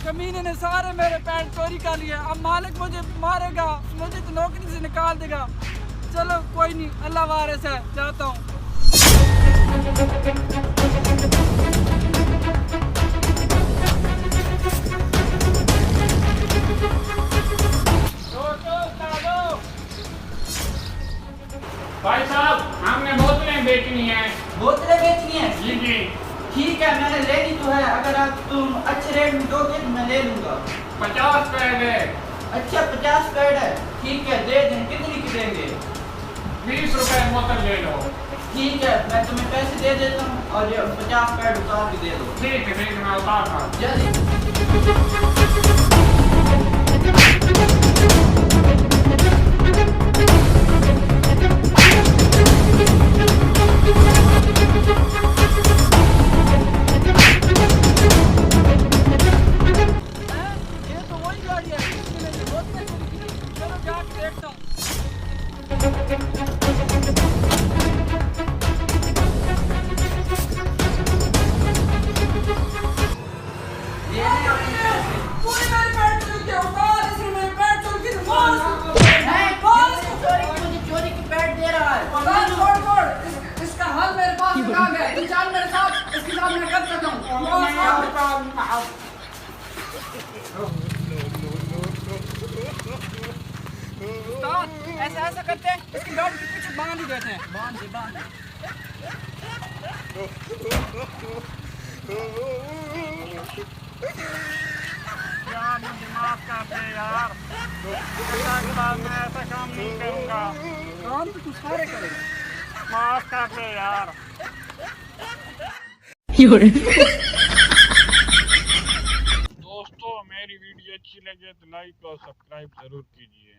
कमीने ने सारे मेरे पैंट चोरी कर लिए। अब मालिक मुझे मारेगा, मुझे तो नौकरी से निकाल देगा। चलो कोई नहीं, अल्लाह वारिस है, जाता हूँ। भाई साहब, हमने बोतलें बेचनी है। बोतलें बेचनी है? जी जी। ठीक है, मैंने लेनी तो है। अगर आप तुम अच्छे रेट में दोगे तो मैं ले लूंगा। 50 पैड है। अच्छा, 50 पैड है, ठीक है, दे दें। कितनी की देंगे? 20 रुपए बोतल ले लो। ठीक है, मैं तुम्हें पैसे दे देता हूँ और ये 50 पैड उतार के दे दो। ठीक है, मैं उतार रहा हूँ। जल्दी। ये तो वही गाड़ी है, चलो जाके देखता हूँ। पूरी मेरी पैंट चोरी किया, उतार इसने मेरी पैंट चोरी की, मुझे चोरी की पैड दे रहा है। छोड़ इसका हल मेरे पास काम है। तू चल मेरे साथ, इसके साथ मैं कर सकता हूँ। ऐसा करते हैं, इसकी गाड़ी के पीछे बांध ही देते हैं। बांध दे। यार मुझे माफ कर दे यार, मैं ऐसा काम नहीं करूँगा। काम तो तू सारे करेगा। माफ कर दे यार। दोस्तों, मेरी वीडियो अच्छी लगे तो लाइक और सब्सक्राइब जरूर कीजिए।